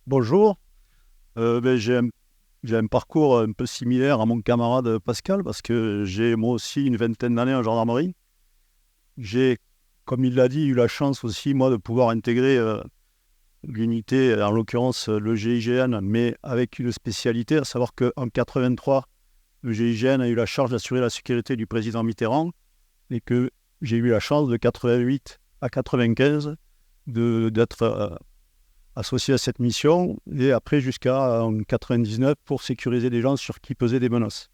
Bonjour. J'ai un parcours un peu similaire à mon camarade Pascal parce que j'ai moi aussi une vingtaine d'années en gendarmerie. J'ai, comme il l'a dit, eu la chance aussi moi de pouvoir intégrer l'unité, en l'occurrence le GIGN, mais avec une spécialité, à savoir qu'en 83, le GIGN a eu la charge d'assurer la sécurité du président Mitterrand et que j'ai eu la chance de 88 à 95 d'être associé à cette mission, et après jusqu'à 99 pour sécuriser des gens sur qui pesaient des menaces.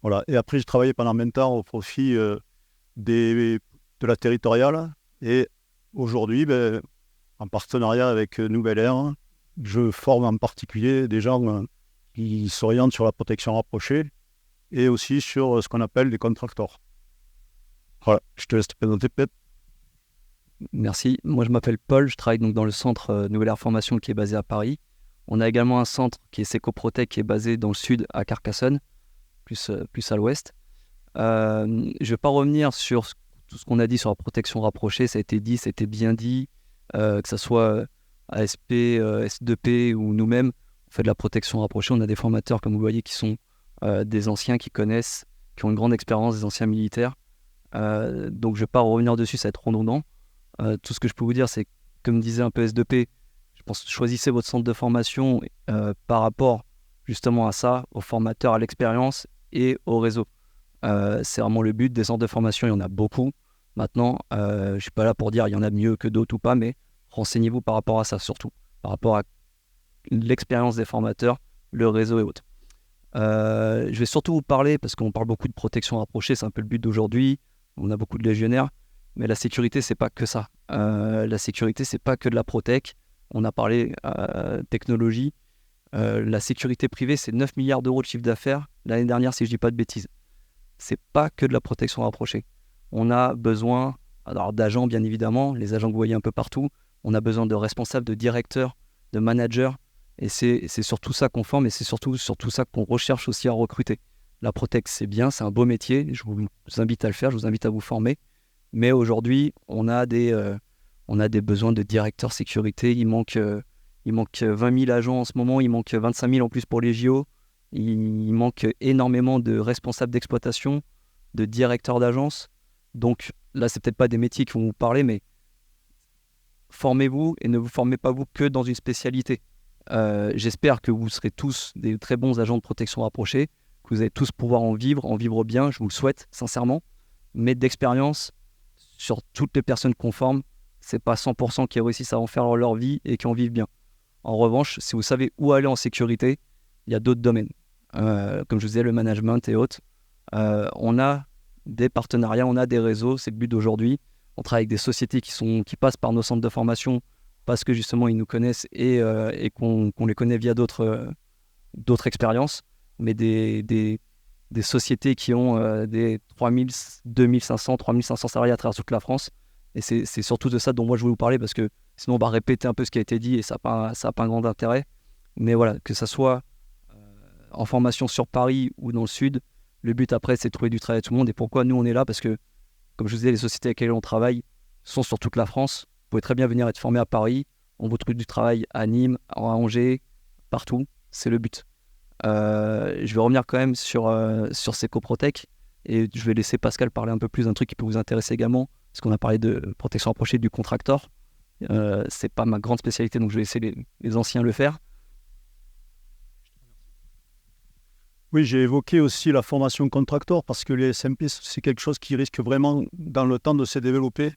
Voilà. Et après, j'ai travaillé pendant 20 ans au profit des, de la territoriale, et aujourd'hui, en partenariat avec Nouvelle Air, je forme en particulier des gens qui s'orientent sur la protection rapprochée et aussi sur ce qu'on appelle les contractors. Voilà, je te laisse te présenter peut-être. Merci. Moi, je m'appelle Paul. Je travaille donc dans le centre Nouvelle Air Formation qui est basé à Paris. On a également un centre qui est Secoprotec qui est basé dans le sud à Carcassonne, plus à l'ouest. Je ne vais pas revenir sur tout ce qu'on a dit sur la protection rapprochée. Ça a été dit, ça a été bien dit, que ce soit ASP, S2P ou nous-mêmes. On fait de la protection rapprochée. On a des formateurs, comme vous voyez, qui sont des anciens qui connaissent, qui ont une grande expérience, des anciens militaires. Donc, je ne vais pas revenir dessus, ça va être redondant. Tout ce que je peux vous dire, c'est, comme disait un peu S2P, je pense choisissez votre centre de formation par rapport justement à ça, aux formateurs, à l'expérience et au réseau. C'est vraiment le but des centres de formation, il y en a beaucoup. Maintenant, je ne suis pas là pour dire il y en a mieux que d'autres ou pas, mais renseignez-vous par rapport à ça surtout, par rapport à l'expérience des formateurs, le réseau et autres. Je vais surtout vous parler, parce qu'on parle beaucoup de protection rapprochée, c'est un peu le but d'aujourd'hui, on a beaucoup de légionnaires, mais la sécurité, c'est pas que ça. La sécurité, c'est pas que de la protec. On a parlé technologie. La sécurité privée, c'est 9 milliards d'euros de chiffre d'affaires l'année dernière, si je dis pas de bêtises. C'est pas que de la protection rapprochée. On a besoin d'agents, bien évidemment, les agents que vous voyez un peu partout. On a besoin de responsables, de directeurs, de managers. Et c'est sur tout ça qu'on forme et c'est surtout sur tout ça qu'on recherche aussi à recruter. La protec, c'est bien, c'est un beau métier. Je vous invite à le faire, je vous invite à vous former. Mais aujourd'hui, on a des besoins de directeurs sécurité. Il manque 20 000 agents en ce moment, il manque 25 000 en plus pour les JO. Il manque énormément de responsables d'exploitation, de directeurs d'agence. Donc là, c'est peut-être pas des métiers qui vont vous parler, mais formez-vous et ne vous formez pas vous que dans une spécialité. J'espère que vous serez tous des très bons agents de protection rapprochée, que vous allez tous pouvoir en vivre bien, je vous le souhaite sincèrement. Mais d'expérience, sur toutes les personnes qu'on forme, c'est pas 100% qui réussissent à en faire leur vie et qui en vivent bien. En revanche, si vous savez où aller en sécurité, il y a d'autres domaines. Comme je vous disais, le management et autres. On a des partenariats, on a des réseaux, c'est le but d'aujourd'hui. On travaille avec des sociétés qui passent par nos centres de formation parce que justement ils nous connaissent et qu'on les connaît via d'autres expériences, mais des sociétés qui ont des 3000, 2500, 3500 salariés à travers toute la France. Et c'est surtout de ça dont moi je voulais vous parler parce que sinon on va répéter un peu ce qui a été dit et ça n'a pas un grand intérêt. Mais voilà, que ça soit en formation sur Paris ou dans le Sud, le but après c'est de trouver du travail à tout le monde. Et pourquoi nous on est là? Parce que, comme je vous disais, les sociétés avec lesquelles on travaille sont sur toute la France. Vous pouvez très bien venir être formé à Paris. On vous trouve du travail à Nîmes, à Angers, partout. C'est le but. Je vais revenir quand même sur Secoprotec et je vais laisser Pascal parler un peu plus d'un truc qui peut vous intéresser également, parce qu'on a parlé de protection rapprochée du contractor. C'est pas ma grande spécialité, donc je vais laisser les anciens le faire. Oui, j'ai évoqué aussi la formation contractor parce que les SMP, c'est quelque chose qui risque vraiment dans le temps de se développer.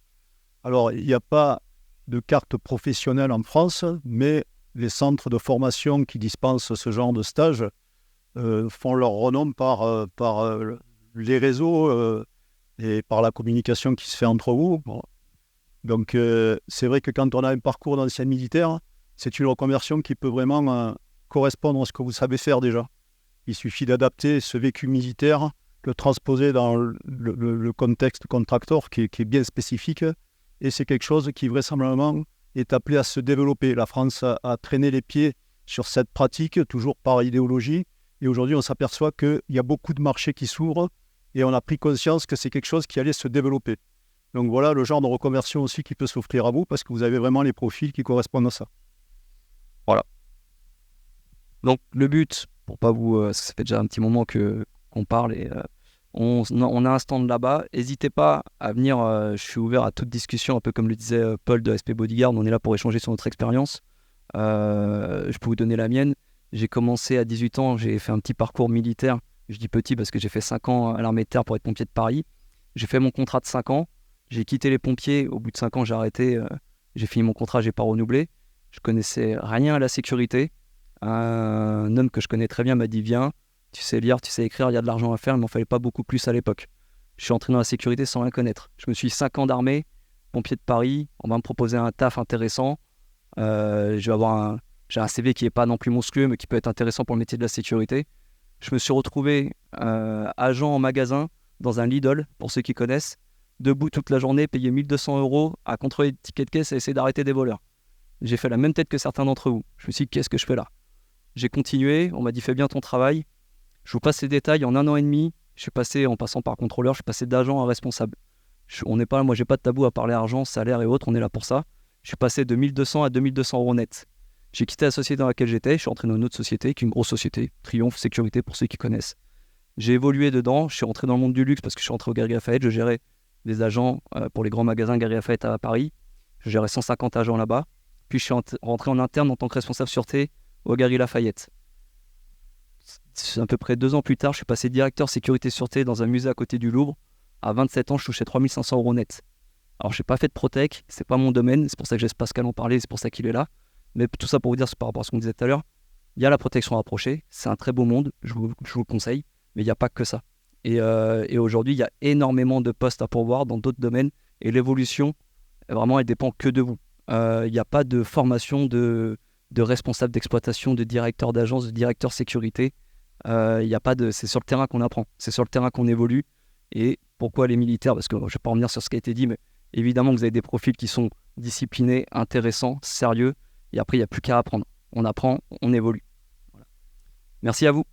Alors, il n'y a pas de carte professionnelle en France, mais les centres de formation qui dispensent ce genre de stage font leur renom par les réseaux et par la communication qui se fait entre vous. Bon. Donc, c'est vrai que quand on a un parcours d'ancien militaire, c'est une reconversion qui peut vraiment correspondre à ce que vous savez faire déjà. Il suffit d'adapter ce vécu militaire, le transposer dans le contexte contractor qui est bien spécifique, et c'est quelque chose qui vraisemblablement est appelé à se développer. La France a traîné les pieds sur cette pratique, toujours par idéologie, et aujourd'hui on s'aperçoit qu'il y a beaucoup de marchés qui s'ouvrent, et on a pris conscience que c'est quelque chose qui allait se développer. Donc voilà le genre de reconversion aussi qui peut s'offrir à vous, parce que vous avez vraiment les profils qui correspondent à ça. Voilà. Donc le but, pour pas vous, ça fait déjà un petit moment qu'on parle et on a un stand là-bas. N'hésitez pas à venir. Je suis ouvert à toute discussion, un peu comme le disait Paul de SP Bodyguard. On est là pour échanger sur notre expérience. Je peux vous donner la mienne. J'ai commencé à 18 ans. J'ai fait un petit parcours militaire. Je dis petit parce que j'ai fait 5 ans à l'armée de terre pour être pompier de Paris. J'ai fait mon contrat de 5 ans. J'ai quitté les pompiers. Au bout de 5 ans, j'ai arrêté. J'ai fini mon contrat. J'ai pas renouvelé. Je connaissais rien à la sécurité. Un homme que je connais très bien m'a dit viens, tu sais lire, tu sais écrire, il y a de l'argent à faire, il m'en fallait pas beaucoup plus à l'époque. Je suis entré dans la sécurité sans rien connaître. Je me suis 5 ans d'armée, pompier de Paris, on va me proposer un taf intéressant. J'ai un CV qui n'est pas non plus monstrueux, mais qui peut être intéressant pour le métier de la sécurité. Je me suis retrouvé agent en magasin dans un Lidl, pour ceux qui connaissent, debout toute la journée, payé 1200 € à contrôler des tickets de caisse et essayer d'arrêter des voleurs. J'ai fait la même tête que certains d'entre vous. Je me suis dit, qu'est-ce que je fais là? J'ai continué, on m'a dit fais bien ton travail. Je vous passe les détails. En 1 an et demi, je suis passé, en passant par contrôleur, je suis passé d'agent à responsable. On n'est pas, moi, j'ai pas de tabou à parler argent, salaire et autres, on est là pour ça. Je suis passé de 1200 à 2200 € net. J'ai quitté la société dans laquelle j'étais, je suis entré dans une autre société, qui est une grosse société, Triomphe Sécurité pour ceux qui connaissent. J'ai évolué dedans, je suis rentré dans le monde du luxe parce que je suis rentré au Galeries Lafayette, je gérais des agents pour les grands magasins Galeries Lafayette à Paris. Je gérais 150 agents là-bas. Puis je suis rentré en interne en tant que responsable sûreté au Galeries Lafayette. À peu près 2 ans plus tard, je suis passé directeur sécurité sûreté dans un musée à côté du Louvre. À 27 ans, je touchais 3500 € net. Alors, je n'ai pas fait de Protec, c'est pas mon domaine, c'est pour ça que j'aime Pascal en parler, c'est pour ça qu'il est là. Mais tout ça pour vous dire, c'est par rapport à ce qu'on disait tout à l'heure, il y a la protection rapprochée, c'est un très beau monde, je vous le conseille, mais il n'y a pas que ça. Et aujourd'hui, il y a énormément de postes à pourvoir dans d'autres domaines, et l'évolution, vraiment, elle dépend que de vous. Il n'y a pas de formation de responsable d'exploitation, de directeur d'agence, de directeur sécurité. Y a pas de, c'est sur le terrain qu'on apprend, c'est sur le terrain qu'on évolue. Et pourquoi les militaires? Parce que je ne vais pas revenir sur ce qui a été dit, mais évidemment que vous avez des profils qui sont disciplinés, intéressants, sérieux. Et après, il n'y a plus qu'à apprendre. On apprend, on évolue. Voilà. Merci à vous.